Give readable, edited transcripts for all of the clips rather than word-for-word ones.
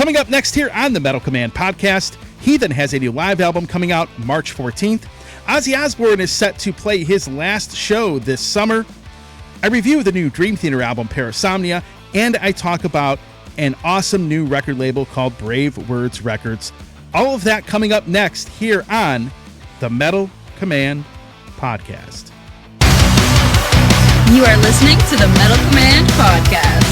Coming up next here on the Metal Command podcast, Heathen has a new live album coming out March 14th. Ozzy Osbourne is set to play his last show this summer. I review the new Dream Theater album Parasomnia, and I talk about an awesome new record label called Bravewords Records. All of that coming up next here on the Metal Command podcast. You are listening to the Metal Command podcast.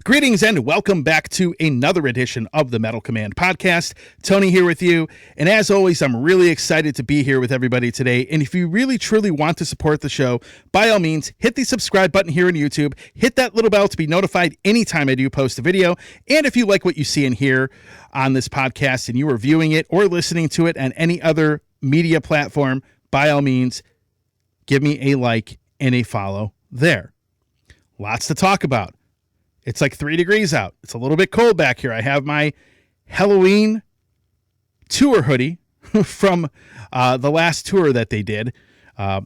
Greetings and welcome back to another edition of the Metal Command podcast. Tony here with you. And as always, I'm really excited to be here with everybody today. And if you really truly want to support the show, by all means, hit the subscribe button here on YouTube. Hit that little bell to be notified anytime I do post a video. And if you like what you see and hear on this podcast and you are viewing it or listening to it on any other media platform, by all means, give me a like and a follow there. Lots to talk about. It's like 3 degrees out. It's a little bit cold back here. I have my Halloween tour hoodie from the last tour that they did.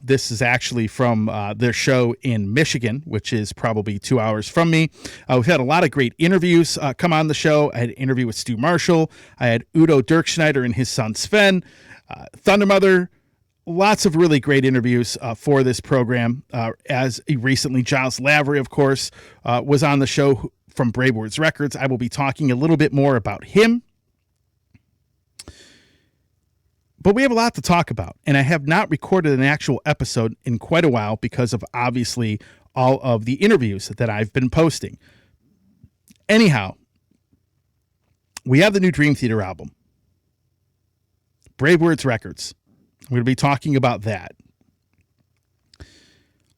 This is actually from their show in Michigan, which is probably 2 hours from me. We've had a lot of great interviews come on the show. I had an interview with Stu Marshall. I had Udo Dirkschneider and his son Sven, Thundermother. Lots of really great interviews for this program. As recently, Giles Lavery, of course, was on the show from Bravewords Records. I will be talking a little bit more about him. But we have a lot to talk about, and I have not recorded an actual episode in quite a while because of, obviously, all of the interviews that I've been posting. Anyhow, we have the new Dream Theater album, Bravewords Records. We're going to be talking about that.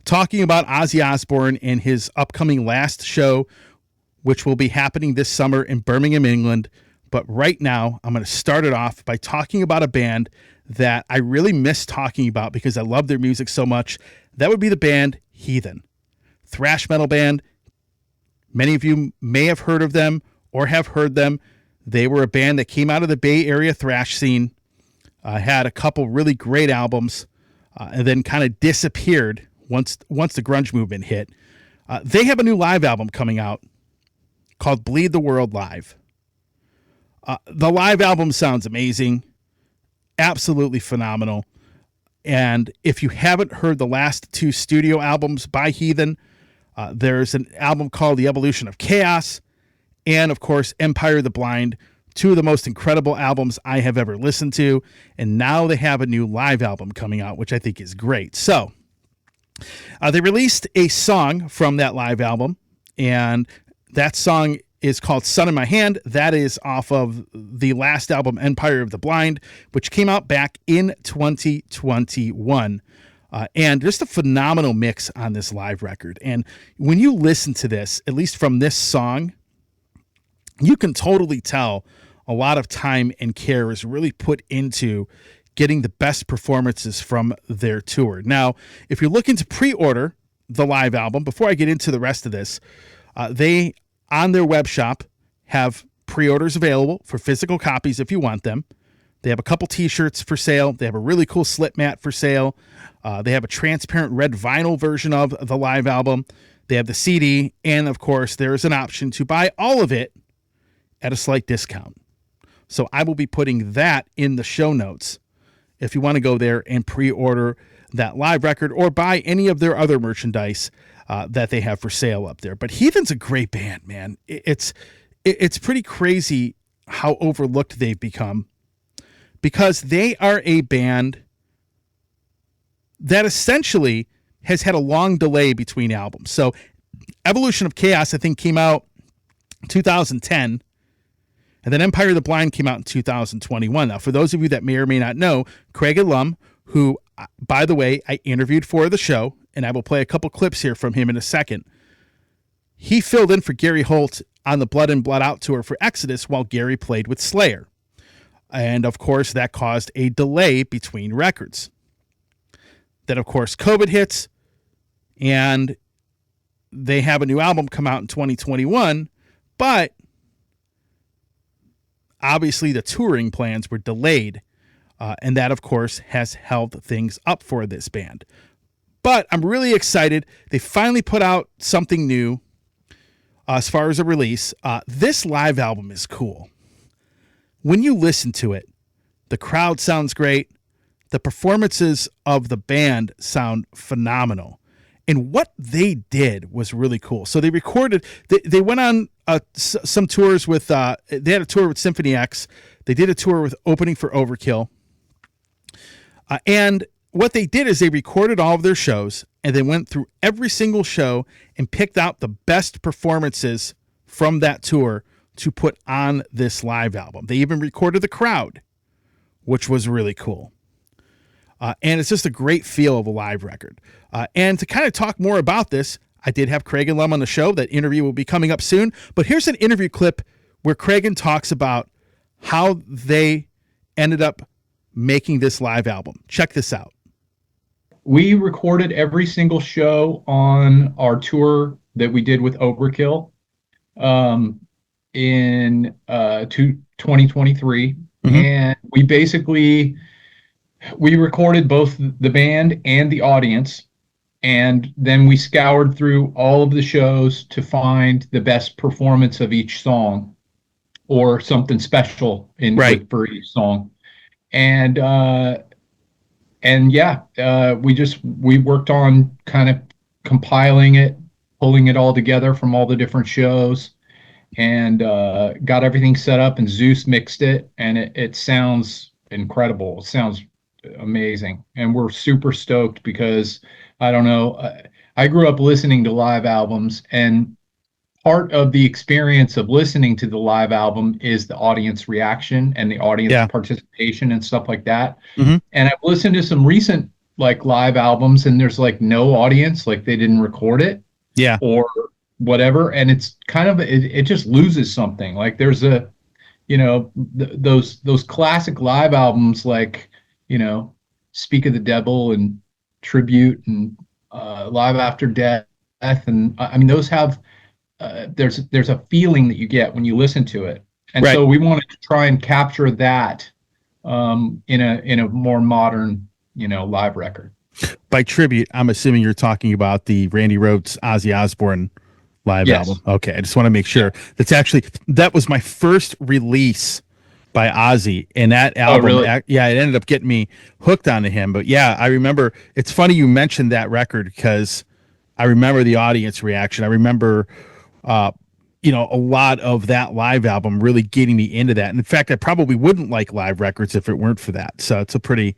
Talking about Ozzy Osbourne and his upcoming last show, which will be happening this summer in Birmingham, England. But right now, I'm going to start it off by talking about a band that I really miss talking about because I love their music so much. That would be the band Heathen. Thrash metal band. Many of you may have heard of them or have heard them. They were a band that came out of the Bay Area thrash scene. Had a couple really great albums, and then kind of disappeared once the grunge movement hit. They have a new live album coming out called Bleed the World Live. The live album sounds amazing, absolutely phenomenal. And if you haven't heard the last 2 studio albums by Heathen, there's an album called The Evolution of Chaos, and of course, Empire the Blind. 2 of the most incredible albums I have ever listened to. And now they have a new live album coming out, which I think is great. So they released a song from that live album, and that song is called Sun in My Hand. That is off of the last album, Empire of the Blind, which came out back in 2021. And just a phenomenal mix on this live record. And when you listen to this, at least from this song, you can totally tell a lot of time and care is really put into getting the best performances from their tour. Now, if you're looking to pre-order the live album, before I get into the rest of this, they, on their web shop, have pre-orders available for physical copies if you want them. They have a couple t-shirts for sale. They have a really cool slip mat for sale. They have a transparent red vinyl version of the live album. They have the CD, and of course, there is an option to buy all of it at a slight discount. So I will be putting that in the show notes if you want to go there and pre-order that live record or buy any of their other merchandise that they have for sale up there. But Heathen's a great band, man. It's pretty crazy how overlooked they've become because they are a band that essentially has had a long delay between albums. So Evolution of Chaos, I think, came out 2010. And then Empire of the Blind came out in 2021. Now, for those of you that may or may not know, Craig Lum, who, by the way, I interviewed for the show, and I will play a couple clips here from him in a second. He filled in for Gary Holt on the Blood In, Blood Out tour for Exodus while Gary played with Slayer. And, of course, that caused a delay between records. Then, of course, COVID hits, and they have a new album come out in 2021, but obviously the touring plans were delayed, and that, of course, has held things up for this band. But I'm really excited. They finally put out something new. as far as a release. This live album is cool. When you listen to it, the crowd sounds great. The performances of the band sound phenomenal. And what they did was really cool. So they recorded, they went on some tours with, they had a tour with Symphony X. They did a tour with opening for Overkill. And what they did is they recorded all of their shows and they went through every single show and picked out the best performances from that tour to put on this live album. They even recorded the crowd, which was really cool. And it's just a great feel of a live record. And to kind of talk more about this, I did have Craig Lum on the show. That interview will be coming up soon. But here's an interview clip where Craig talks about how they ended up making this live album. Check this out. We recorded every single show on our tour that we did with Overkill in 2023. Mm-hmm. And we recorded both the band and the audience, and then we scoured through all of the shows to find the best performance of each song or something special for each song. And we worked on kind of compiling it, pulling it all together from all the different shows, and got everything set up, and Zeus mixed it, and it sounds incredible. It sounds amazing, and we're super stoked because I don't know, I grew up listening to live albums, and part of the experience of listening to the live album is the audience reaction and the audience participation and stuff like that. Mm-hmm. And I've listened to some recent like live albums and there's like no audience, like they didn't record it or whatever, and it's kind of it just loses something. Like there's a those classic live albums like Speak of the Devil and Tribute and Live After Death, and I mean those have there's a feeling that you get when you listen to it, and so we wanted to try and capture that in a more modern live record. By Tribute, I'm assuming you're talking about the Randy Rhoads Ozzy Osbourne live album. Okay, I just want to make sure that was my first release by Ozzy, and that album, it ended up getting me hooked onto him. But yeah, I remember. It's funny you mentioned that record because I remember the audience reaction. I remember, a lot of that live album really getting me into that. And in fact, I probably wouldn't like live records if it weren't for that. So it's a pretty,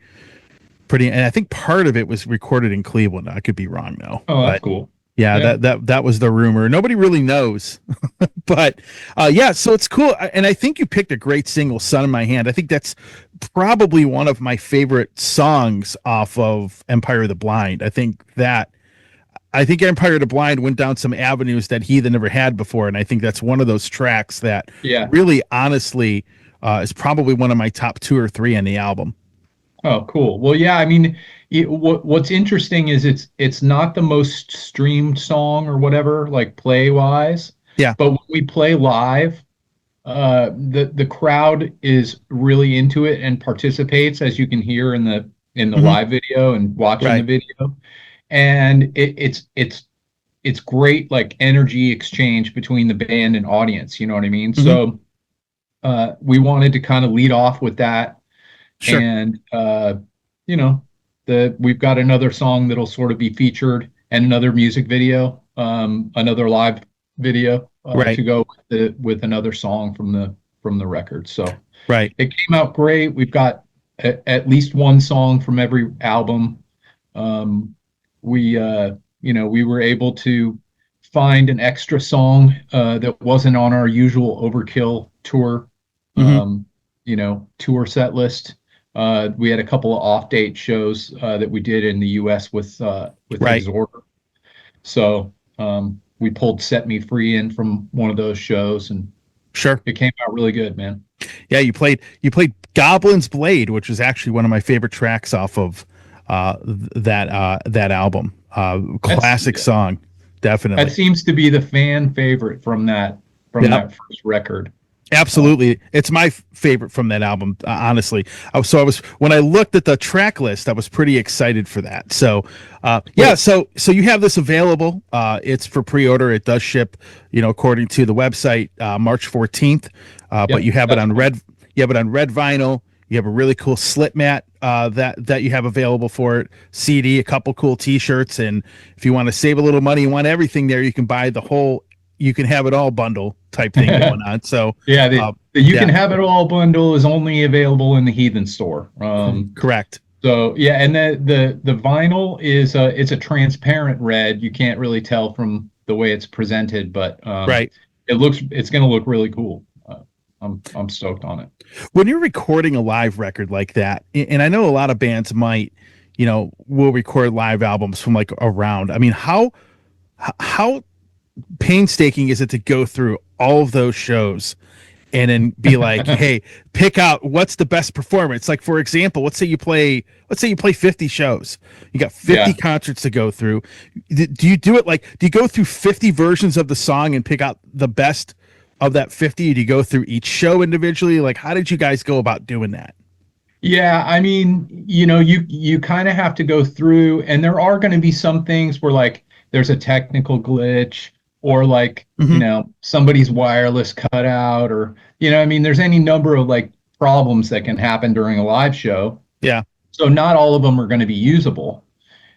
and I think part of it was recorded in Cleveland. I could be wrong though. Oh, that's cool. Yeah, that was the rumor. Nobody really knows, but so it's cool. And I think you picked a great single, "Sun in My Hand." I think that's probably one of my favorite songs off of Empire of the Blind. I think Empire of the Blind went down some avenues that Heathen never had before, and I think that's one of those tracks that really, honestly, is probably one of my top 2 or 3 on the album. Oh, cool. Well, yeah, I mean, what's interesting is it's not the most streamed song or whatever, like play wise. Yeah. But when we play live, the crowd is really into it and participates, as you can hear in the live video and watching the video. And it's great, like energy exchange between the band and audience. You know what I mean? Mm-hmm. So we wanted to kind of lead off with that. Sure. And we've got another song that'll sort of be featured and another music video, another live video to go with another song from the record. So it came out great. We've got at least one song from every album. We were able to find an extra song that wasn't on our usual Overkill tour, tour set list. We had a couple of off-date shows that we did in the U.S. with Exhorder. So we pulled "Set Me Free" in from one of those shows, and it came out really good, man. Yeah, you played "Goblin's Blade," which is actually one of my favorite tracks off of that album. Classic song, definitely. That seems to be the fan favorite from that first record. Absolutely, it's my favorite from that album. Honestly, when I looked at the track list, I was pretty excited for that. So, yeah. Wait, So you have this available. It's for pre-order. It does ship, according to the website, March 14th. But yep, you have it that's on cool. red. You have it on red vinyl. You have a really cool slip mat that you have available for it. CD, a couple cool T-shirts, and if you want to save a little money, you want everything there, you can buy the whole. You can have it all bundle type thing going on. So, Yeah, uh, the You Can yeah, Have It All bundle is only available in the Heathen store. correct. So yeah, and the vinyl is it's a transparent red. You can't really tell from the way it's presented, but Right. it's going to look really cool. I'm stoked on it. When you're recording a live record like that, and I know a lot of bands might, will record live albums from like around. I mean, how painstaking is it to go through all of those shows and then be like, hey, pick out what's the best performance. Like, for example, let's say you play 50 shows. You got 50 Yeah. concerts to go through. Do you do it like, do you go through 50 versions of the song and pick out the best of that 50? Do you go through each show individually? Like, how did you guys go about doing that? Yeah, I mean, you kind of have to go through, and there are going to be some things where like there's a technical glitch, or like, Mm-hmm. somebody's wireless cut out, or I mean, there's any number of like problems that can happen during a live show. Yeah. So not all of them are going to be usable.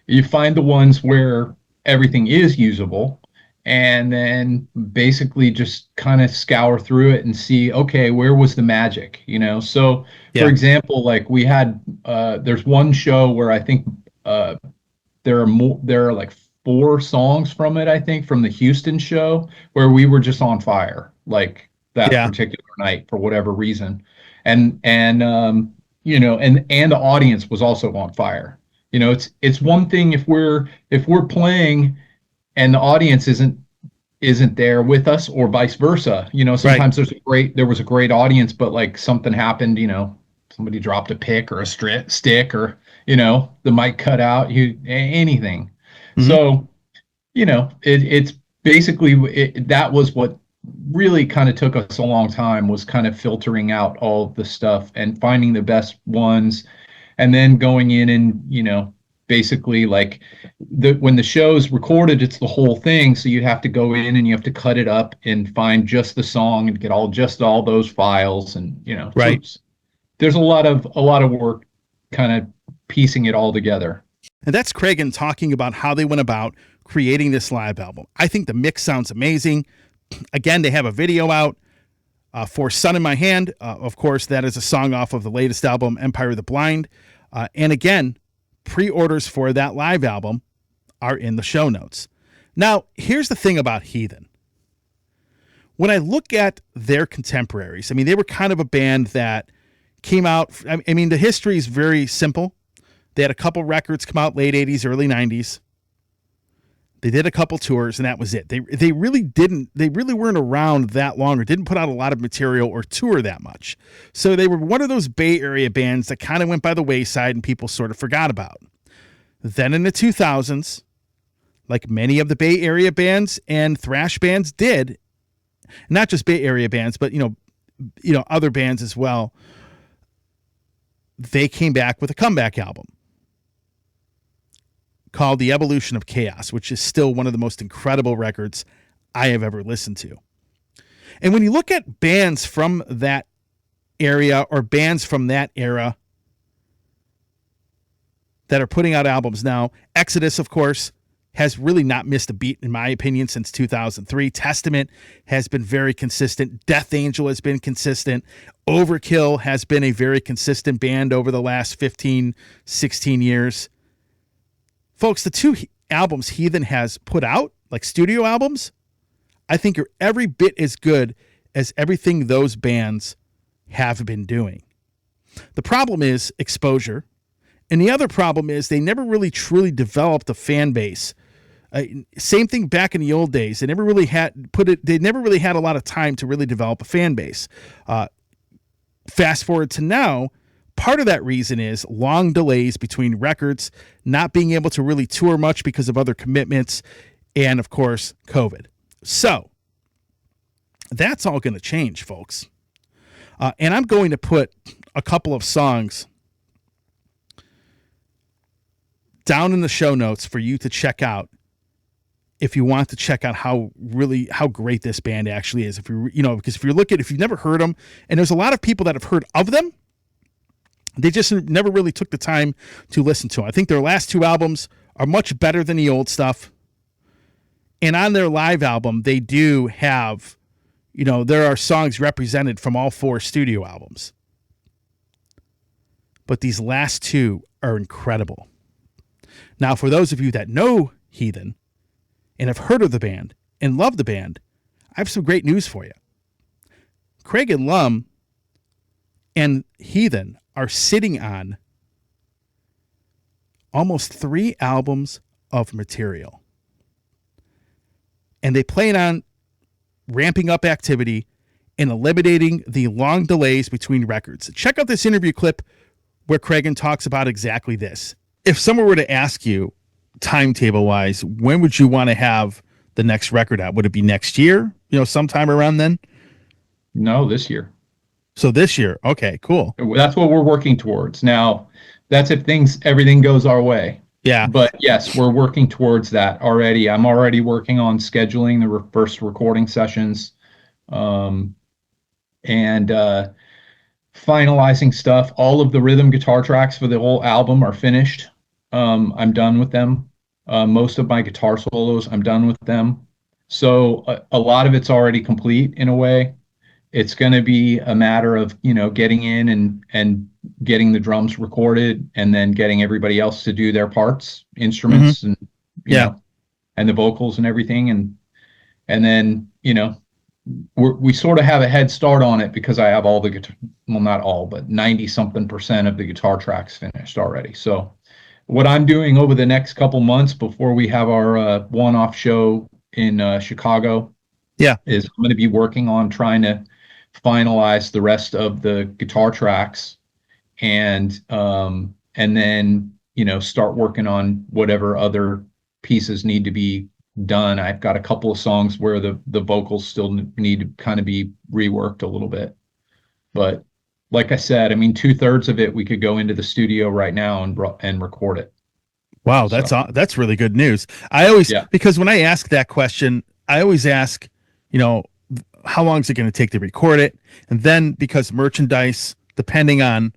You find the ones where everything is usable, and then basically just kind of scour through it and see, okay, where was the magic, So for Yeah. example, like we had there's one show where I think uh there are like four songs from it, I think, from the Houston show, where we were just on fire like that Yeah. particular night for whatever reason. And the audience was also on fire. It's one thing if we're playing and the audience isn't there with us, or vice versa. Right. Sometimes there was a great audience, but like something happened, somebody dropped a pick or a stick, or the mic cut out, anything. Mm-hmm. So it's basically that was what really kind of took us a long time, was kind of filtering out all of the stuff and finding the best ones, and then going in and basically like when the show's recorded, it's the whole thing, so you have to go in and you have to cut it up and find just the song and get all those files, and so Right. there's a lot of work kind of piecing it all together. And that's Cragen talking about how they went about creating this live album. I think the mix sounds amazing. Again, they have a video out for Sun in My Hand. Of course, that is a song off of the latest album, Empire of the Blind. And again, pre-orders for that live album are in the show notes. Now, here's the thing about Heathen. When I look at their contemporaries, I mean, they were kind of a band that came out. I mean, the history is very simple. They had a couple records come out late 80s, early 90s. They did a couple tours, and that was it. They really weren't around that long, or didn't put out a lot of material or tour that much. So they were one of those Bay Area bands that kind of went by the wayside and people sort of forgot about. Then in the 2000s, like many of the Bay Area bands and thrash bands did, not just Bay Area bands, but other bands as well, they came back with a comeback album called The Evolution of Chaos, which is still one of the most incredible records I have ever listened to. And when you look at bands from that area or bands from that era that are putting out albums now, Exodus, of course, has really not missed a beat, in my opinion, since 2003. Testament has been very consistent. Death Angel has been consistent. Overkill has been a very consistent band over the last 15, 16 years. Folks, the two albums Heathen has put out, like studio albums, I think are every bit as good as everything those bands have been doing. The problem is exposure. And the other problem is they never really truly developed a fan base. Same thing back in the old days. They never really had a lot of time to really develop a fan base. Fast forward to now, part of that reason is long delays between records, not being able to really tour much because of other commitments, and of course, COVID. So that's all going to change, folks. And I'm going to put a couple of songs down in the show notes for you to check out if you want to check out how great this band actually is. If because if you've never heard them, and there's a lot of people that have heard of them, they just never really took the time to listen to them. I think their last 2 albums are much better than the old stuff. And on their live album, they do have, there are songs represented from all 4 studio albums. But these last 2 are incredible. Now, for those of you that know Heathen and have heard of the band and love the band, I have some great news for you. Craig and Lum and Heathen are sitting on almost 3 albums of material. And they plan on ramping up activity and eliminating the long delays between records. Check out this interview clip where Craig talks about exactly this. If someone were to ask you, timetable-wise, when would you want to have the next record out? Would it be next year? Sometime around then? No, this year. So this year. Okay, cool. That's what we're working towards. Now, that's if everything goes our way. Yeah. But yes, we're working towards that already. I'm already working on scheduling the first recording sessions and finalizing stuff. All of the rhythm guitar tracks for the whole album are finished. I'm done with them. Most of my guitar solos, I'm done with them. So a lot of it's already complete in a way. It's going to be a matter of, getting in and getting the drums recorded and then getting everybody else to do their parts, instruments, and, and the vocals and everything. And then, we sort of have a head start on it because I have all the guitar, well, not all, but 90-something% of the guitar tracks finished already. So what I'm doing over the next couple months before we have our one-off show in Chicago is I'm going to be working on trying to finalize the rest of the guitar tracks and then, start working on whatever other pieces need to be done. I've got a couple of songs where the vocals still need to kind of be reworked a little bit. But like I said, 2/3 of it, we could go into the studio right now and record it. Wow. That's really good news. Because when I ask that question, I always ask, how long is it going to take to record it? And then because merchandise, depending on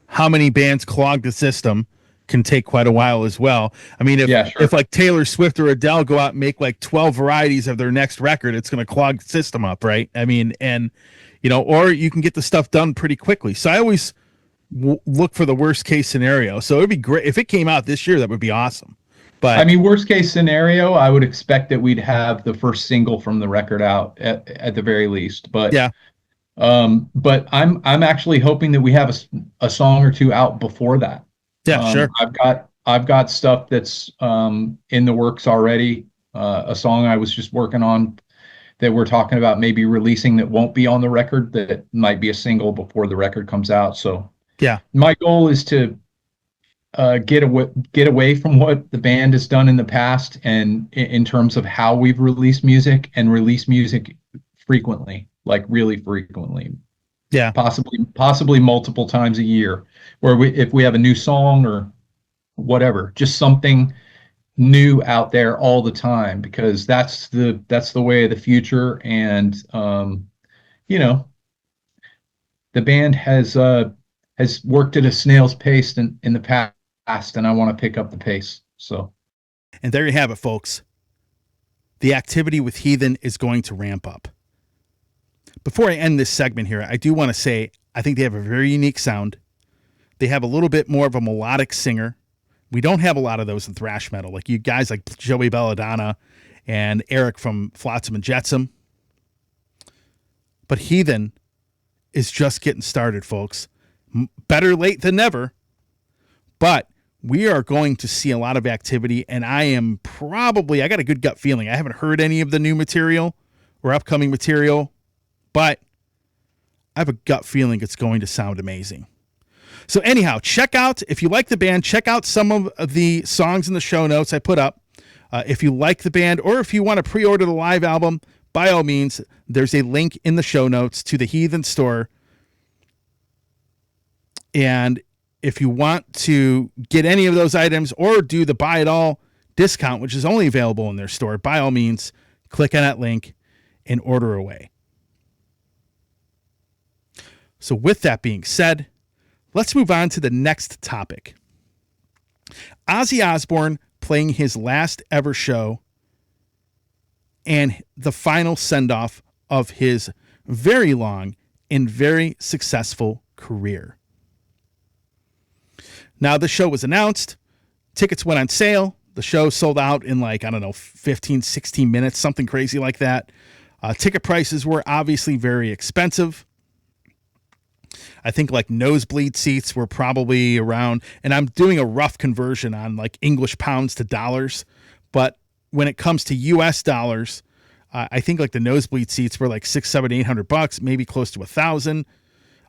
how many bands clog the system, can take quite a while as well. If like Taylor Swift or Adele go out and make like 12 varieties of their next record, it's going to clog the system up, right? Or you can get the stuff done pretty quickly. So I always look for the worst case scenario. So it'd be great if it came out this year. That would be awesome. But worst case scenario, I would expect that we'd have the first single from the record out at the very least. But but I'm actually hoping that we have a song or 2 out before that. Yeah, sure. I've got stuff that's in the works already. A song I was just working on that we're talking about maybe releasing that won't be on the record, that might be a single before the record comes out. So my goal is to get away from what the band has done in the past, and in terms of how we've released music, and release music frequently, like really frequently. Yeah, possibly multiple times a year, where if we have a new song or whatever, just something new out there all the time, because that's the way of the future. And the band has worked at a snail's pace in the past, and I want to pick up the pace. So, and there you have it, folks. The activity with Heathen is going to ramp up. Before I end this segment here, I do want to say I think they have a very unique sound. They have a little bit more of a melodic singer. We don't have a lot of those in thrash metal, like you guys like Joey Belladonna and Eric from Flotsam and Jetsam. But Heathen is just getting started, folks. Better late than never. But we are going to see a lot of activity, and I got a good gut feeling. I haven't heard any of the new material or upcoming material, but I have a gut feeling it's going to sound amazing. So anyhow, if you like the band, check out some of the songs in the show notes I put up. If you like the band, or if you want to pre-order the live album, by all means, there's a link in the show notes to the Heathen store And if you want to get any of those items or do the buy it all discount, which is only available in their store, by all means, click on that link and order away. So with that being said, let's move on to the next topic. Ozzy Osbourne playing his last ever show and the final send-off of his very long and very successful career. Now, the show was announced. Tickets went on sale. The show sold out in 15, 16 minutes, something crazy like that. Ticket prices were obviously very expensive. I think nosebleed seats were probably around, and I'm doing a rough conversion on English pounds to dollars. But when it comes to US dollars, I think the nosebleed seats were $600, $700, $800, maybe close to $1,000.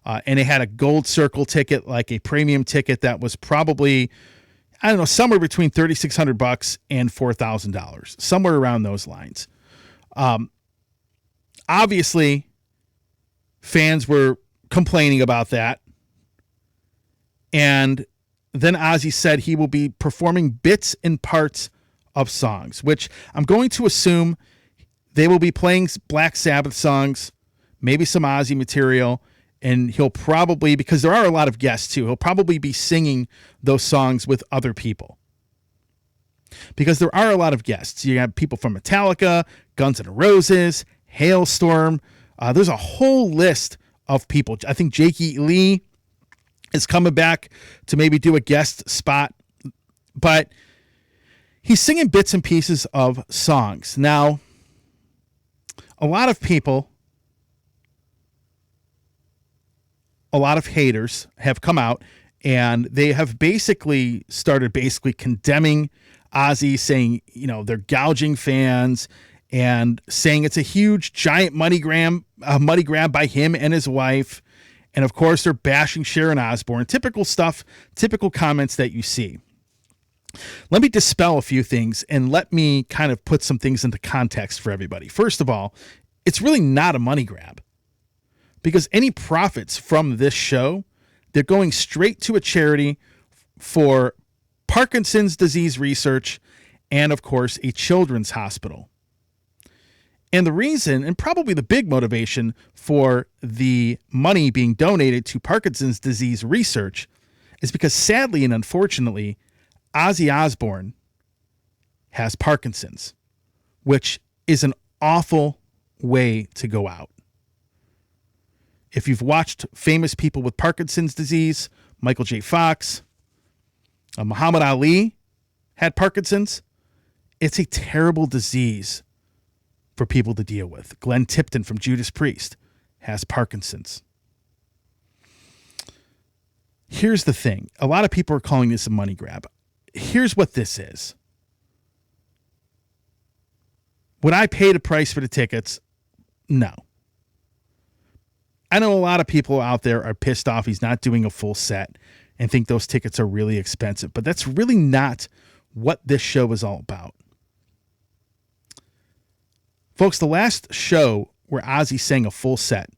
And it had a gold circle ticket, a premium ticket that was probably, somewhere between $3,600 and $4,000, somewhere around those lines. Obviously, fans were complaining about that. And then Ozzy said he will be performing bits and parts of songs, which I'm going to assume they will be playing Black Sabbath songs, maybe some Ozzy material, and he'll probably, because there are a lot of guests too, he'll probably be singing those songs with other people. Because there are a lot of guests. You have people from Metallica, Guns N' Roses, Hailstorm. There's a whole list of people. I think Jake E. Lee is coming back to maybe do a guest spot. But he's singing bits and pieces of songs. Now, a lot of people, a lot of haters have come out and they have started condemning Ozzy, saying, they're gouging fans and saying it's a huge, giant money grab by him and his wife. And of course, they're bashing Sharon Osbourne. Typical stuff, typical comments that you see. Let me dispel a few things and let me kind of put some things into context for everybody. First of all, it's really not a money grab, because any profits from this show, they're going straight to a charity for Parkinson's disease research and, of course, a children's hospital. And the reason, and probably the big motivation for the money being donated to Parkinson's disease research, is because sadly and unfortunately, Ozzy Osbourne has Parkinson's, which is an awful way to go out. If you've watched famous people with Parkinson's disease, Michael J. Fox, Muhammad Ali had Parkinson's. It's a terrible disease for people to deal with. Glenn Tipton from Judas Priest has Parkinson's. Here's the thing. A lot of people are calling this a money grab. Here's what this is. Would I pay the price for the tickets? No. I know a lot of people out there are pissed off he's not doing a full set and think those tickets are really expensive, but that's really not what this show is all about. Folks, the last show where Ozzy sang a full set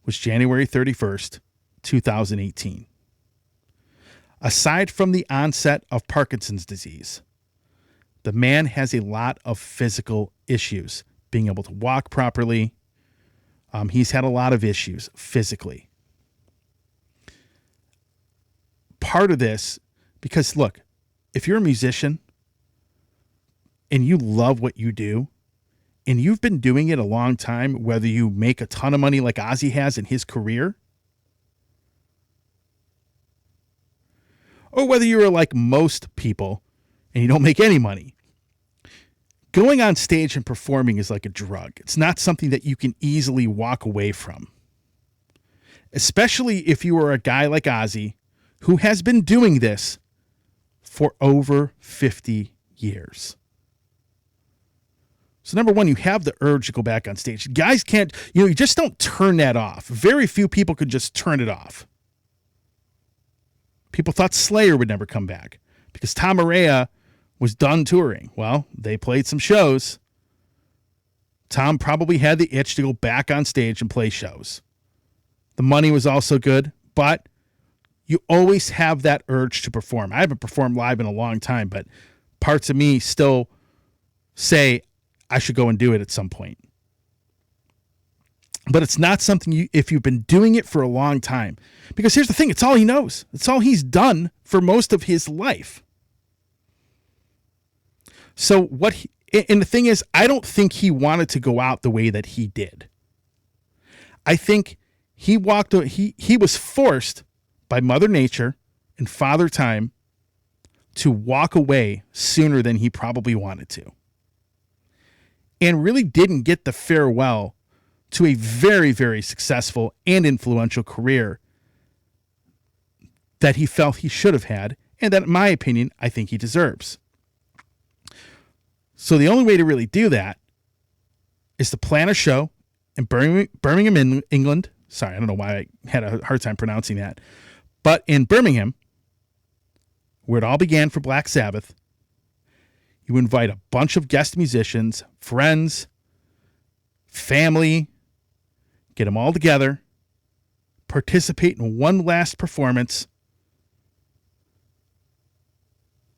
was January 31st, 2018. Aside from the onset of Parkinson's disease, the man has a lot of physical issues, being able to walk properly. He's had a lot of issues physically. Part of this, because look, if you're a musician and you love what you do, and you've been doing it a long time, whether you make a ton of money like Ozzy has in his career, or whether you're like most people and you don't make any money, going on stage and performing is like a drug. It's not something that you can easily walk away from. Especially if you are a guy like Ozzy, who has been doing this for over 50 years. So number one, you have the urge to go back on stage. Guys can't, you just don't turn that off. Very few people could just turn it off. People thought Slayer would never come back because Tom Araya was done touring. Well, they played some shows. Tom probably had the itch to go back on stage and play shows. The money was also good, but you always have that urge to perform. I haven't performed live in a long time, but parts of me still say I should go and do it at some point. But it's not something if you've been doing it for a long time, because here's the thing, it's all he knows. It's all he's done for most of his life. So and the thing is, I don't think he wanted to go out the way that he did. I think he was forced by Mother Nature and Father Time to walk away sooner than he probably wanted to. And really didn't get the farewell to a very, very successful and influential career that he felt he should have had, and that, in my opinion, I think he deserves. So the only way to really do that is to plan a show in Birmingham, England. Sorry, I don't know why I had a hard time pronouncing that. But in Birmingham, where it all began for Black Sabbath, you invite a bunch of guest musicians, friends, family, get them all together, participate in one last performance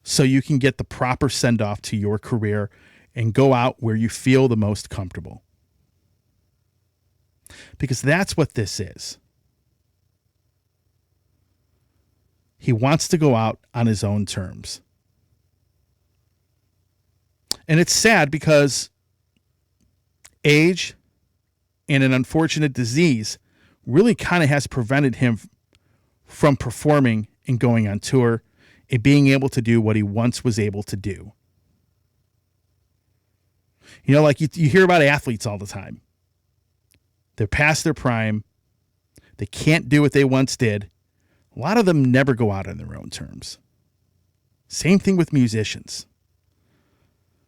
so you can get the proper send-off to your career and go out where you feel the most comfortable. Because that's what this is. He wants to go out on his own terms. And it's sad because age and an unfortunate disease really kind of has prevented him from performing and going on tour and being able to do what he once was able to do. You know, like you hear about athletes all the time. They're past their prime. They can't do what they once did. A lot of them never go out on their own terms. Same thing with musicians.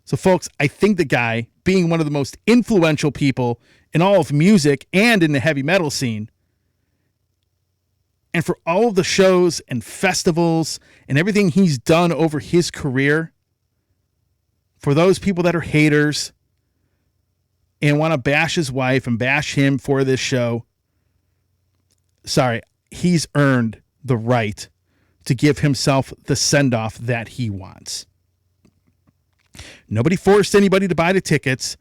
So, folks, I think the guy, being one of the most influential people in all of music and in the heavy metal scene, and for all of the shows and festivals and everything he's done over his career, for those people that are haters and want to bash his wife and bash him for this show, sorry, he's earned the right to give himself the send-off that he wants. Nobody forced anybody to buy the tickets.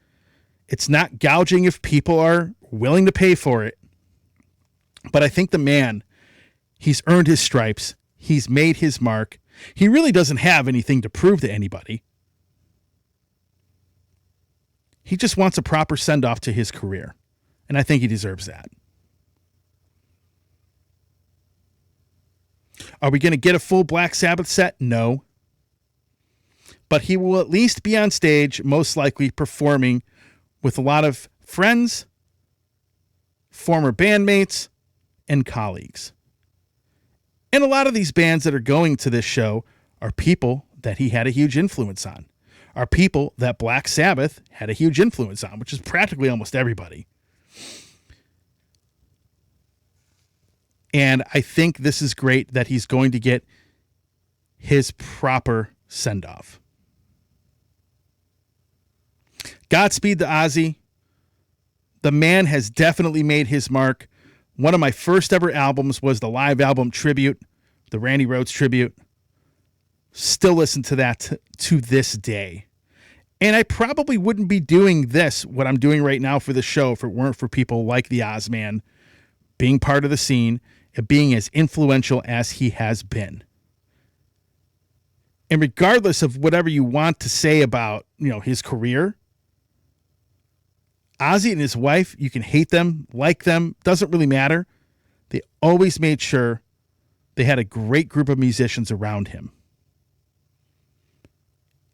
It's not gouging if people are willing to pay for it. But I think the man, he's earned his stripes. He's made his mark. He really doesn't have anything to prove to anybody. He just wants a proper send-off to his career. And I think he deserves that. Are we going to get a full Black Sabbath set? No. But he will at least be on stage, most likely performing with a lot of friends, former bandmates, and colleagues. And a lot of these bands that are going to this show are people that he had a huge influence on, are people that Black Sabbath had a huge influence on, which is practically almost everybody. And I think this is great that he's going to get his proper send-off. Godspeed to Ozzy. The man has definitely made his mark. One of my first ever albums was the live album Tribute, the Randy Rhoads Tribute. Still listen to that to this day. And I probably wouldn't be doing this, what I'm doing right now for the show, if it weren't for people like the Ozman being part of the scene and being as influential as he has been. And regardless of whatever you want to say about, his career, Ozzy and his wife, you can hate them, like them, doesn't really matter. They always made sure they had a great group of musicians around him.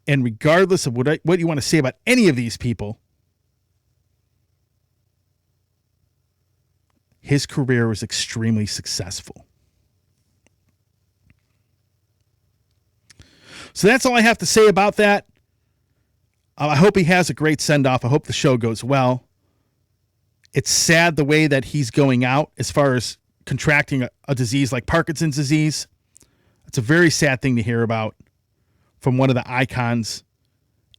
And regardless of what you want to say about any of these people, his career was extremely successful. So that's all I have to say about that. I hope he has a great send-off. I hope the show goes well. It's sad the way that he's going out as far as contracting a disease like Parkinson's disease. It's a very sad thing to hear about from one of the icons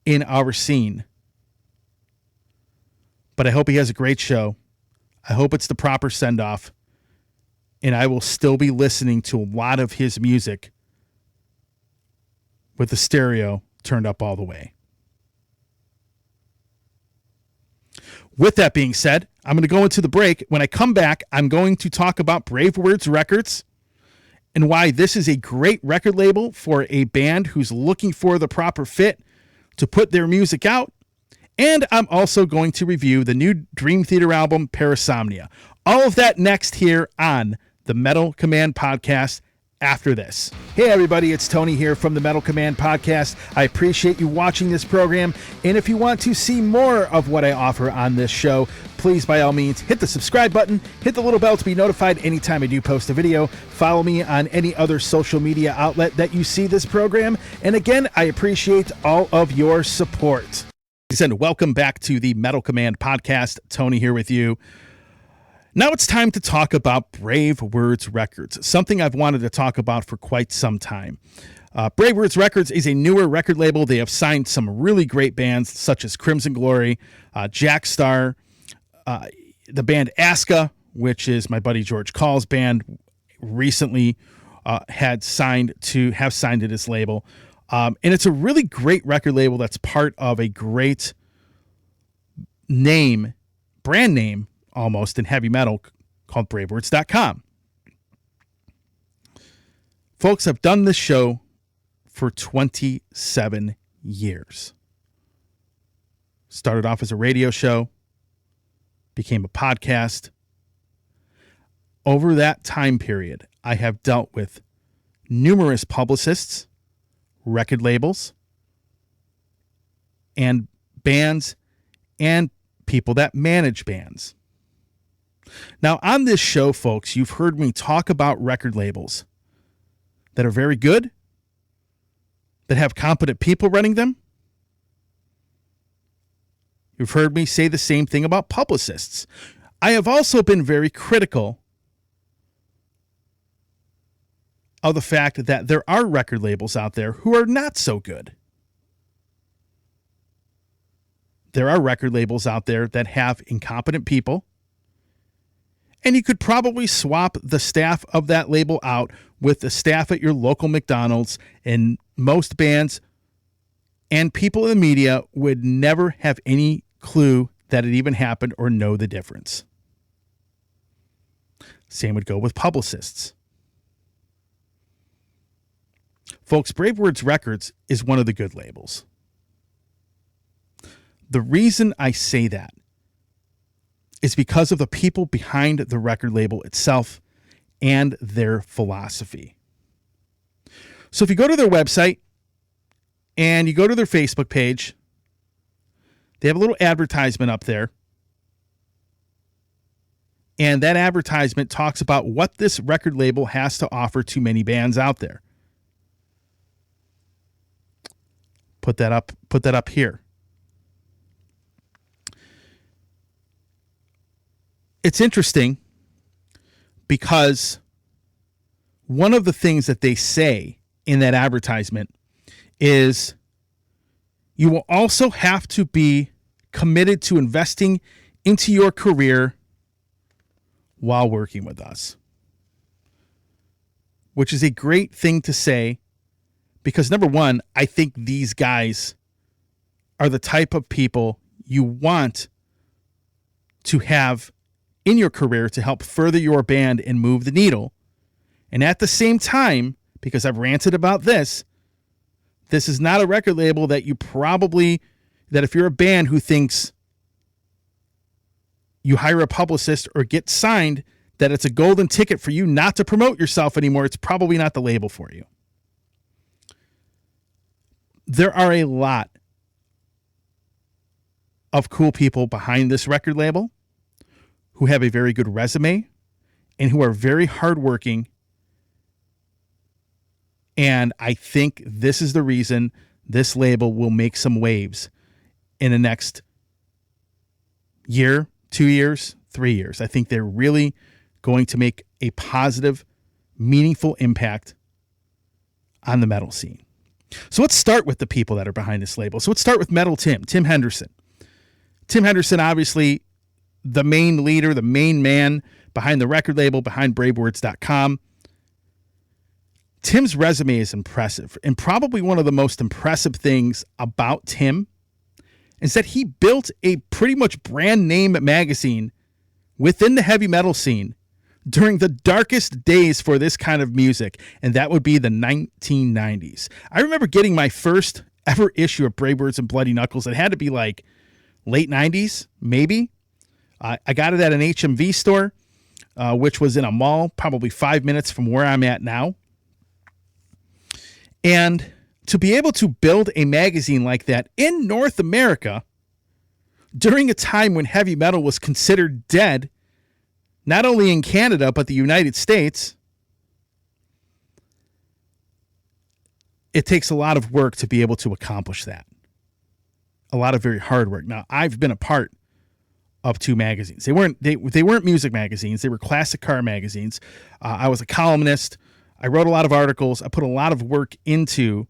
in our scene. But I hope he has a great show. I hope it's the proper send-off. and I will still be listening to a lot of his music with the stereo turned up all the way. With that being said, I'm going to go into the break. When I come back, I'm going to talk about Bravewords Records and why this is a great record label for a band who's looking for the proper fit to put their music out. And I'm also going to review the new Dream Theater album, Parasomnia. All of that next here on the Metal Command Podcast after this. Hey everybody, it's Tony here from the Metal Command Podcast. I appreciate you watching this program, and if you want to see more of what I offer on this show, please by all means hit the subscribe button, hit the little bell to be notified anytime I do post a video, follow me on any other social media outlet that you see this program, and again, I appreciate all of your support. And welcome back to the Metal Command Podcast. Tony here with you. Now it's time to talk about Bravewords Records, something I've wanted to talk about for quite some time. Bravewords Records is a newer record label. They have signed some really great bands such as Crimson Glory, Jack Star, the band Aska, which is my buddy George Call's band, recently have signed to this label. And it's a really great record label that's part of a great brand name, almost in heavy metal, called Bravewords.com. Folks, I've done this show for 27 years. Started off as a radio show, became a podcast. Over that time period, I have dealt with numerous publicists, record labels, and bands, and people that manage bands. Now, on this show, folks, you've heard me talk about record labels that are very good, that have competent people running them. You've heard me say the same thing about publicists. I have also been very critical of the fact that there are record labels out there who are not so good. There are record labels out there that have incompetent people, and you could probably swap the staff of that label out with the staff at your local McDonald's, and most bands and people in the media would never have any clue that it even happened or know the difference. Same would go with publicists. Folks, Bravewords Records is one of the good labels. The reason I say that is because of the people behind the record label itself and their philosophy. So if you go to their website and you go to their Facebook page, they have a little advertisement up there. And that advertisement talks about what this record label has to offer to many bands out there. Put that up here. It's interesting because one of the things that they say in that advertisement is you will also have to be committed to investing into your career while working with us, which is a great thing to say because, number one, I think these guys are the type of people you want to have in your career to help further your band and move the needle. And at the same time, because I've ranted about this is not a record label that that if you're a band who thinks you hire a publicist or get signed, that it's a golden ticket for you not to promote yourself anymore, it's probably not the label for you. There are a lot of cool people behind this record label who have a very good resume and who are very hardworking. And I think this is the reason this label will make some waves in the next year, 2 years, 3 years. I think they're really going to make a positive, meaningful impact on the metal scene. So let's start with the people that are behind this label. So let's start with Metal Tim Henderson. Tim Henderson, obviously, the main leader, the main man behind the record label, behind Bravewords.com. Tim's resume is impressive, and probably one of the most impressive things about Tim is that he built a pretty much brand name magazine within the heavy metal scene during the darkest days for this kind of music, and that would be the 1990s. I remember getting my first ever issue of Bravewords and Bloody Knuckles. It had to be like late 90s, maybe. I got it at an HMV store, which was in a mall, probably 5 minutes from where I'm at now. And to be able to build a magazine like that in North America during a time when heavy metal was considered dead, not only in Canada, but the United States, it takes a lot of work to be able to accomplish that. A lot of very hard work. Now, I've been a part of two magazines. They weren't music magazines. They were classic car magazines. I was a columnist. I wrote a lot of articles. I put a lot of work into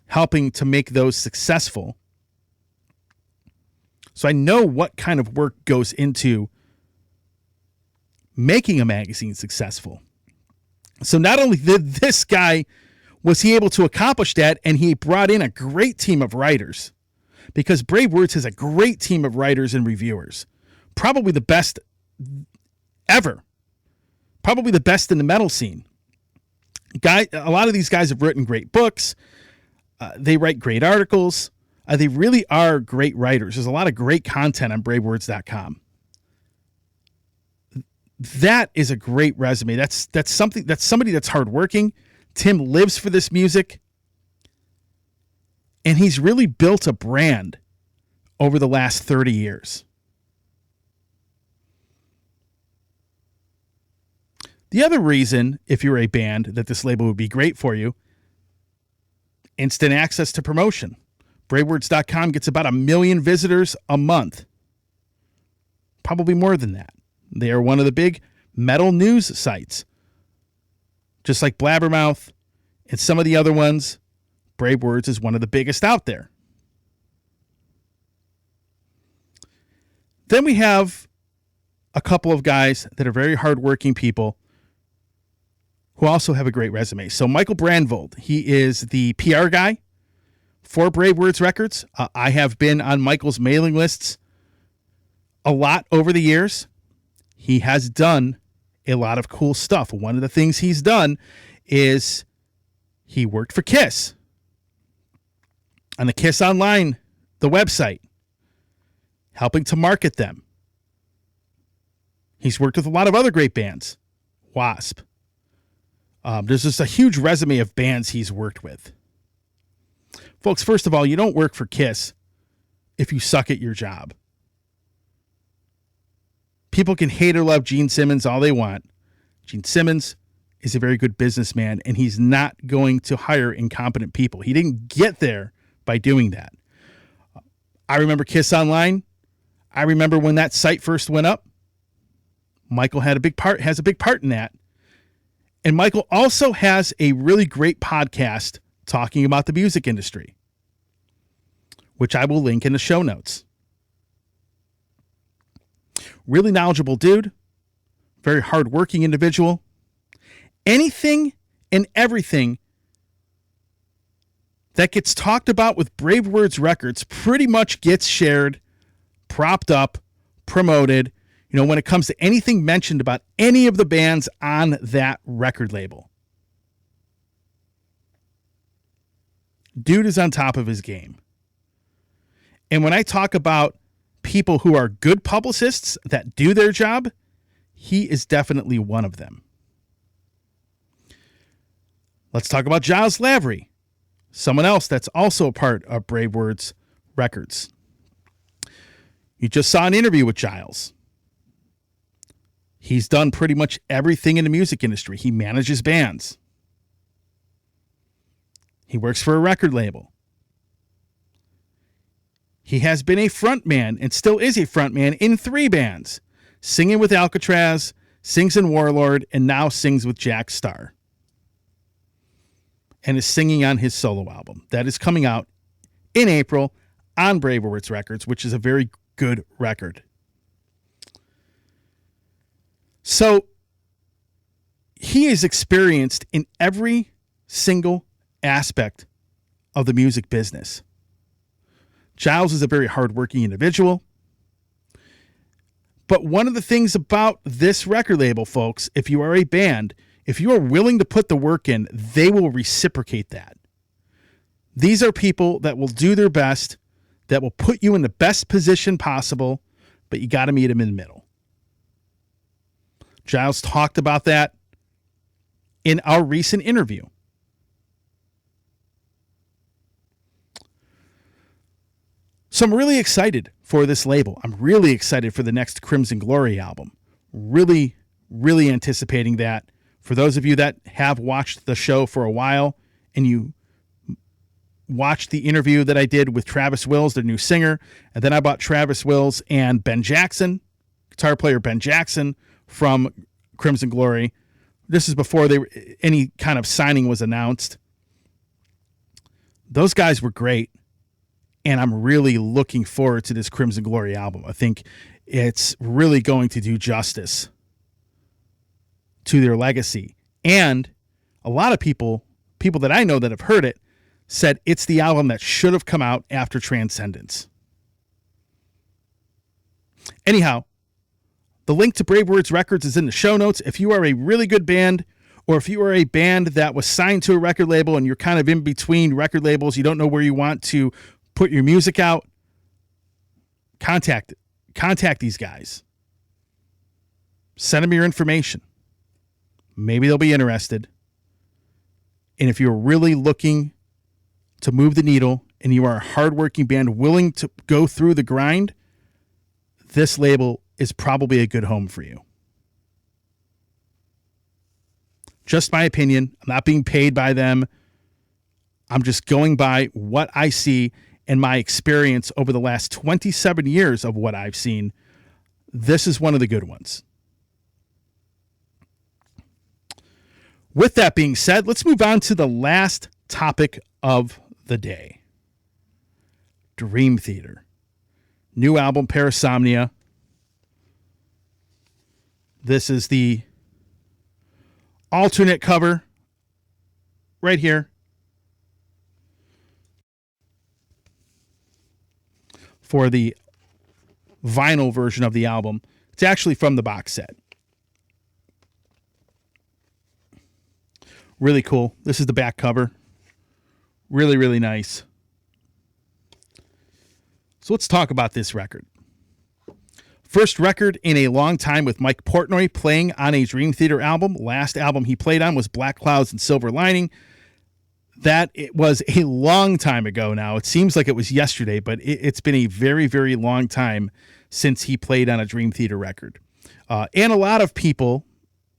helping to make those successful. So I know what kind of work goes into making a magazine successful. So not only did this guy, was he able to accomplish that, and he brought in a great team of writers, because Bravewords has a great team of writers and reviewers. Probably the best ever. Probably the best in the metal scene. A lot of these guys have written great books. They write great articles. They really are great writers. There's a lot of great content on Bravewords.com. That is a great resume. That's somebody that's hardworking. Tim lives for this music. And he's really built a brand over the last 30 years. The other reason, if you're a band, that this label would be great for you, instant access to promotion. Bravewords.com gets about 1 million visitors a month. Probably more than that. They are one of the big metal news sites. Just like Blabbermouth and some of the other ones, Bravewords is one of the biggest out there. Then we have a couple of guys that are very hardworking people who also have a great resume. So Michael Brandvold, he is the PR guy for Bravewords Records. I have been on Michael's mailing lists a lot over the years. He has done a lot of cool stuff. One of the things he's done is he worked for Kiss on the Kiss Online, the website, helping to market them. He's worked with a lot of other great bands. Wasp. There's just a huge resume of bands he's worked with. Folks, first of all, you don't work for Kiss if you suck at your job. People can hate or love Gene Simmons all they want. Gene Simmons is a very good businessman, and he's not going to hire incompetent people. He didn't get there by doing that. I remember Kiss Online. I remember when that site first went up. Michael has a big part in that. And Michael also has a really great podcast talking about the music industry, which I will link in the show notes. Really knowledgeable dude, very hardworking individual. Anything and everything that gets talked about with Bravewords Records pretty much gets shared, propped up, promoted, when it comes to anything mentioned about any of the bands on that record label. Dude is on top of his game. And when I talk about people who are good publicists that do their job, he is definitely one of them. Let's talk about Giles Lavery, someone else that's also a part of Bravewords Records. You just saw an interview with Giles. He's done pretty much everything in the music industry. He manages bands. He works for a record label. He has been a frontman and still is a frontman in 3 bands. Singing with Alcatraz, sings in Warlord, and now sings with Jack Starr. And is singing on his solo album. That is coming out in April on Bravewords Records, which is a very good record. So he is experienced in every single aspect of the music business. Giles is a very hardworking individual. But one of the things about this record label, folks, if you are a band, if you are willing to put the work in, they will reciprocate that. These are people that will do their best, that will put you in the best position possible, but you got to meet them in the middle. Giles talked about that in our recent interview. So I'm really excited for this label. I'm really excited for the next Crimson Glory album. Really, really anticipating that. For those of you that have watched the show for a while and you watched the interview that I did with Travis Wills, their new singer, and then I bought Travis Wills and Ben Jackson, guitar player Ben Jackson from Crimson Glory. This is before any kind of signing was announced. Those guys were great. And I'm really looking forward to this Crimson Glory album. I think it's really going to do justice to their legacy. And a lot of people that I know that have heard it, said it's the album that should have come out after Transcendence. Anyhow, the link to Bravewords Records is in the show notes. If you are a really good band, or if you are a band that was signed to a record label and you're kind of in between record labels, you don't know where you want to put your music out, contact these guys. Send them your information. Maybe they'll be interested. And if you're really looking to move the needle and you are a hardworking band willing to go through the grind, this label is probably a good home for you. Just my opinion. I'm not being paid by them. I'm just going by what I see and my experience over the last 27 years of what I've seen. This is one of the good ones. With that being said, let's move on to the last topic of the day. Dream Theater. New album, Parasomnia. This is the alternate cover right here. For the vinyl version of the album. It's actually from the box set. Really cool. This is the back cover. Really, really nice. So let's talk about this record. First record in a long time with Mike Portnoy playing on a Dream Theater album. Last album he played on was Black Clouds and Silver Lining. That it was a long time ago now. It seems like it was yesterday, but it's been a very, very long time since he played on a Dream Theater record. And a lot of people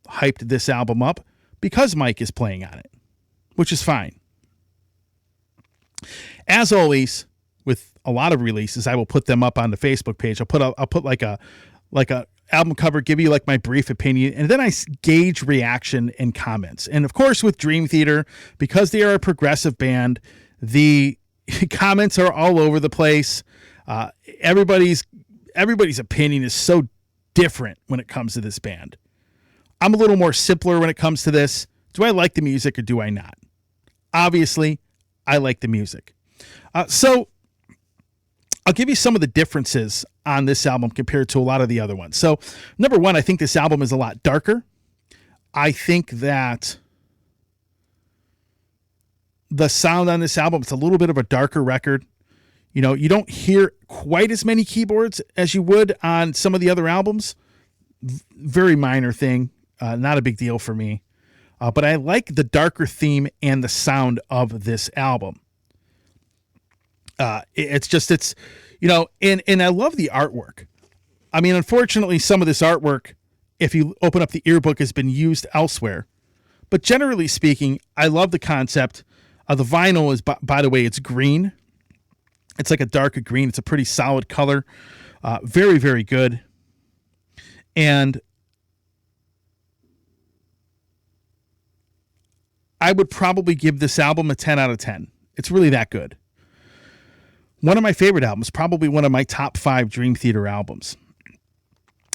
hyped this album up because Mike is playing on it, which is fine. As always, with a lot of releases, I will put them up on the Facebook page. I'll put like a album cover, give you like my brief opinion, and then I gauge reaction and comments. And of course, with Dream Theater, because they are a progressive band, the comments are all over the place. Everybody's opinion is so different when it comes to this band. I'm a little more simpler when it comes to this. Do I like the music or do I not? Obviously, I like the music. So I'll give you some of the differences on this album compared to a lot of the other ones. So, number one, I think this album is a lot darker. I think that the sound on this album, it's a little bit of a darker record. You know, you don't hear quite as many keyboards as you would on some of the other albums. Very minor thing, not a big deal for me. But I like the darker theme and the sound of this album. It's you know, and I love the artwork. I mean, unfortunately, some of this artwork, if you open up the earbook, has been used elsewhere. But generally speaking, I love the concept. The vinyl is, by the way, it's green. It's like a darker green. It's a pretty solid color. Very, very good. And I would probably give this album a 10 out of 10. It's really that good. One of my favorite albums, probably one of my top 5 Dream Theater albums.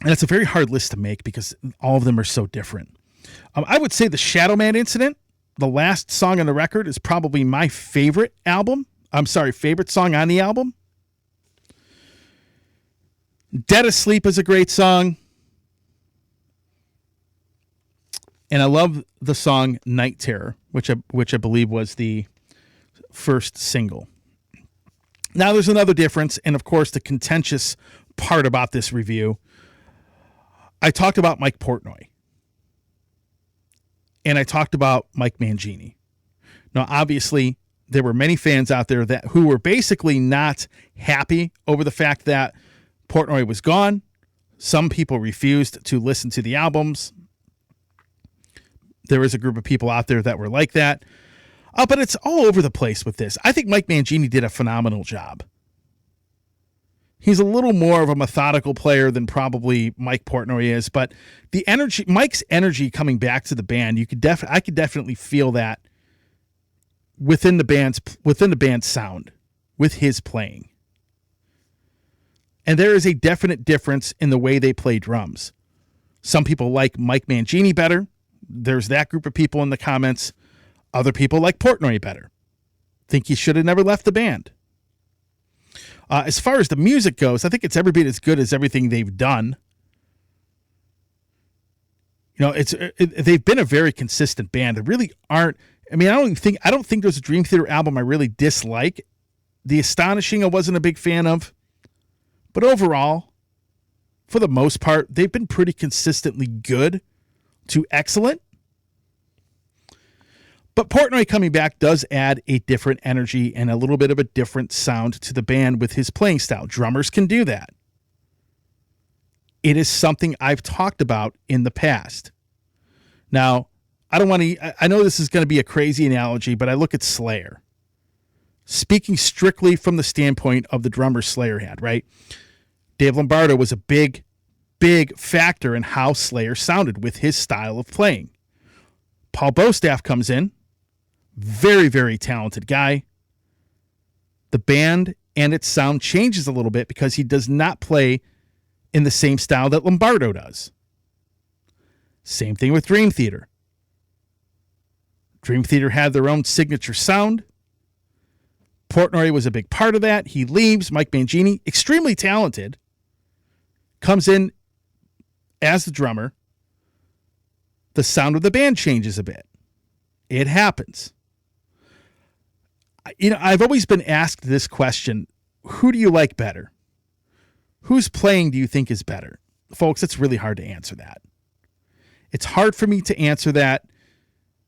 And it's a very hard list to make because all of them are so different. I would say the Shadow Man Incident, the last song on the record, is probably my favorite favorite song on the album. Dead Asleep is a great song. And I love the song Night Terror, which I believe was the first single. Now there's another difference, and of course the contentious part about this review. I talked about Mike Portnoy. And I talked about Mike Mangini. Now, obviously, there were many fans out there who were basically not happy over the fact that Portnoy was gone. Some people refused to listen to the albums. There was a group of people out there that were like that. But it's all over the place with this. I think Mike Mangini did a phenomenal job. He's a little more of a methodical player than probably Mike Portnoy is, but Mike's energy coming back to the band, I could definitely feel that within the band's sound, with his playing. And there is a definite difference in the way they play drums. Some people like Mike Mangini better. There's that group of people in the comments. Other people like Portnoy better. Think he should have never left the band. As far as the music goes, I think it's every bit as good as everything they've done. You know, they've been a very consistent band. They really aren't. I mean, I don't think there's a Dream Theater album I really dislike. The Astonishing I wasn't a big fan of, but overall, for the most part, they've been pretty consistently good to excellent. But Portnoy coming back does add a different energy and a little bit of a different sound to the band with his playing style. Drummers can do that. It is something I've talked about in the past. Now, I know this is going to be a crazy analogy, but I look at Slayer. Speaking strictly from the standpoint of the drummer Slayer had, right? Dave Lombardo was a big factor in how Slayer sounded with his style of playing. Paul Bostaff comes in. Very, very talented guy. The band and its sound changes a little bit because he does not play in the same style that Lombardo does. Same thing with Dream Theater. Dream Theater had their own signature sound. Portnoy was a big part of that. He leaves. Mike Mangini, extremely talented, comes in as the drummer. The sound of the band changes a bit. It happens. You know, I've always been asked this question, who do you like better? Whose playing do you think is better? Folks, it's really hard to answer that. It's hard for me to answer that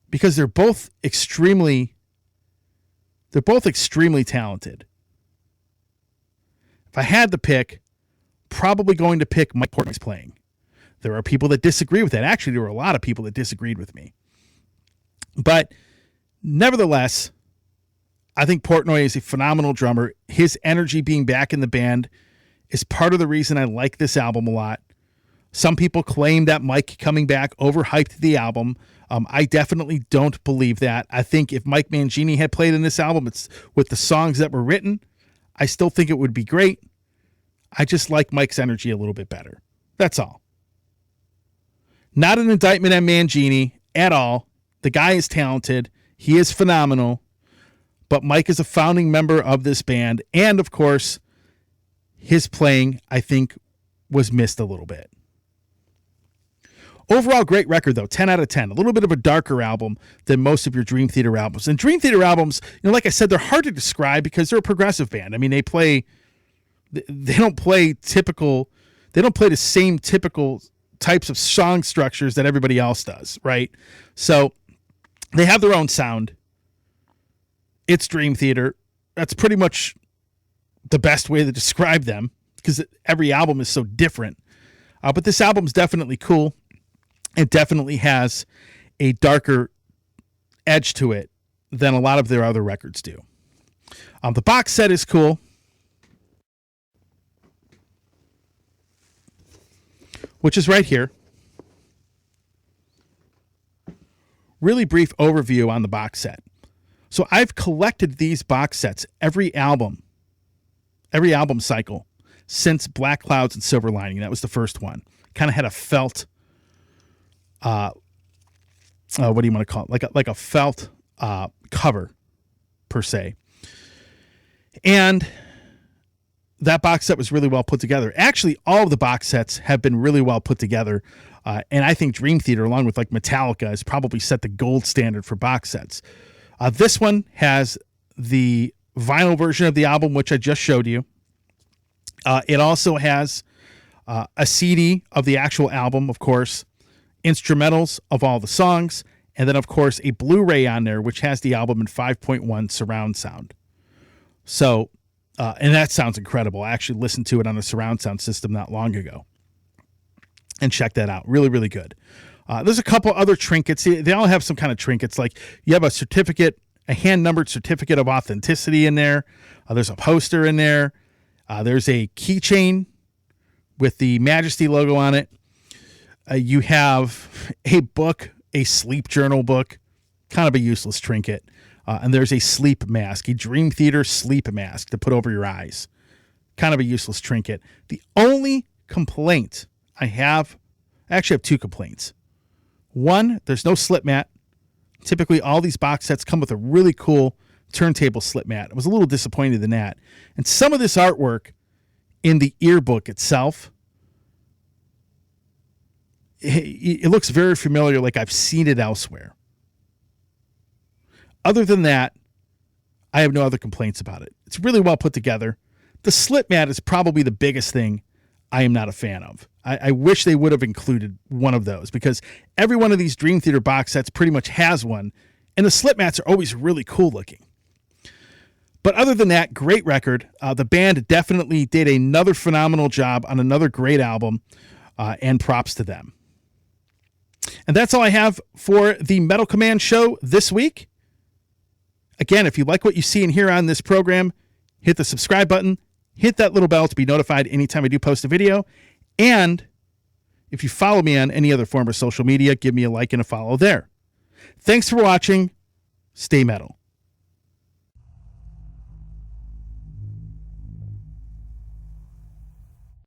because they're both extremely talented. If I had to pick, probably going to pick Mike Portnoy's playing. There are people that disagree with that. Actually, there were a lot of people that disagreed with me. But nevertheless, I think Portnoy is a phenomenal drummer. His energy being back in the band is part of the reason I like this album a lot. Some people claim that Mike coming back overhyped the album. I definitely don't believe that. I think if Mike Mangini had played in this album, it's with the songs that were written, I still think it would be great. I just like Mike's energy a little bit better. That's all. Not an indictment on Mangini at all. The guy is talented. He is phenomenal. But Mike is a founding member of this band. And, of course, his playing, I think, was missed a little bit. Overall, great record, though. 10 out of 10. A little bit of a darker album than most of your Dream Theater albums. And Dream Theater albums, like I said, they're hard to describe because they're a progressive band. I mean, they don't play the same typical types of song structures that everybody else does, right? So they have their own sound. It's Dream Theater. That's pretty much the best way to describe them because every album is so different. But this album's definitely cool. It definitely has a darker edge to it than a lot of their other records do. The box set is cool. Which is right here. Really brief overview on the box set. So I've collected these box sets every album cycle since Black Clouds and Silver Lining. That was the first one. Kind of had a felt, what do you want to call it? Like a felt cover, per se. And that box set was really well put together. Actually, all of the box sets have been really well put together. And I think Dream Theater, along with like Metallica, has probably set the gold standard for box sets. This one has the vinyl version of the album, which I just showed you. It also has a CD of the actual album, of course, instrumentals of all the songs, and then, of course, a Blu-ray on there, which has the album in 5.1 surround sound. So, and that sounds incredible. I actually listened to it on a surround sound system not long ago. And check that out. Really, really good. There's a couple other trinkets. They all have some kind of trinkets. Like you have a certificate, a hand-numbered certificate of authenticity in there. There's a poster in there. There's a keychain with the Majesty logo on it. You have a book, a sleep journal book, kind of a useless trinket. And there's a sleep mask, a Dream Theater sleep mask to put over your eyes. Kind of a useless trinket. The only complaint I actually have two complaints. One, there's no slip mat. Typically, all these box sets come with a really cool turntable slip mat. I was a little disappointed in that. And some of this artwork in the earbook itself, it looks very familiar, like I've seen it elsewhere. Other than that, I have no other complaints about it. It's really well put together. The slip mat is probably the biggest thing I am not a fan of. I wish they would have included one of those, because every one of these Dream Theater box sets pretty much has one, and the slip mats are always really cool looking. But other than that, great record. The band definitely did another phenomenal job on another great album, and props to them. And that's all I have for the Metal Command show this week. Again, if you like what you see and hear on this program, hit the subscribe button, hit that little bell to be notified anytime I do post a video. And if you follow me on any other form of social media, give me a like and a follow there. Thanks for watching. Stay metal.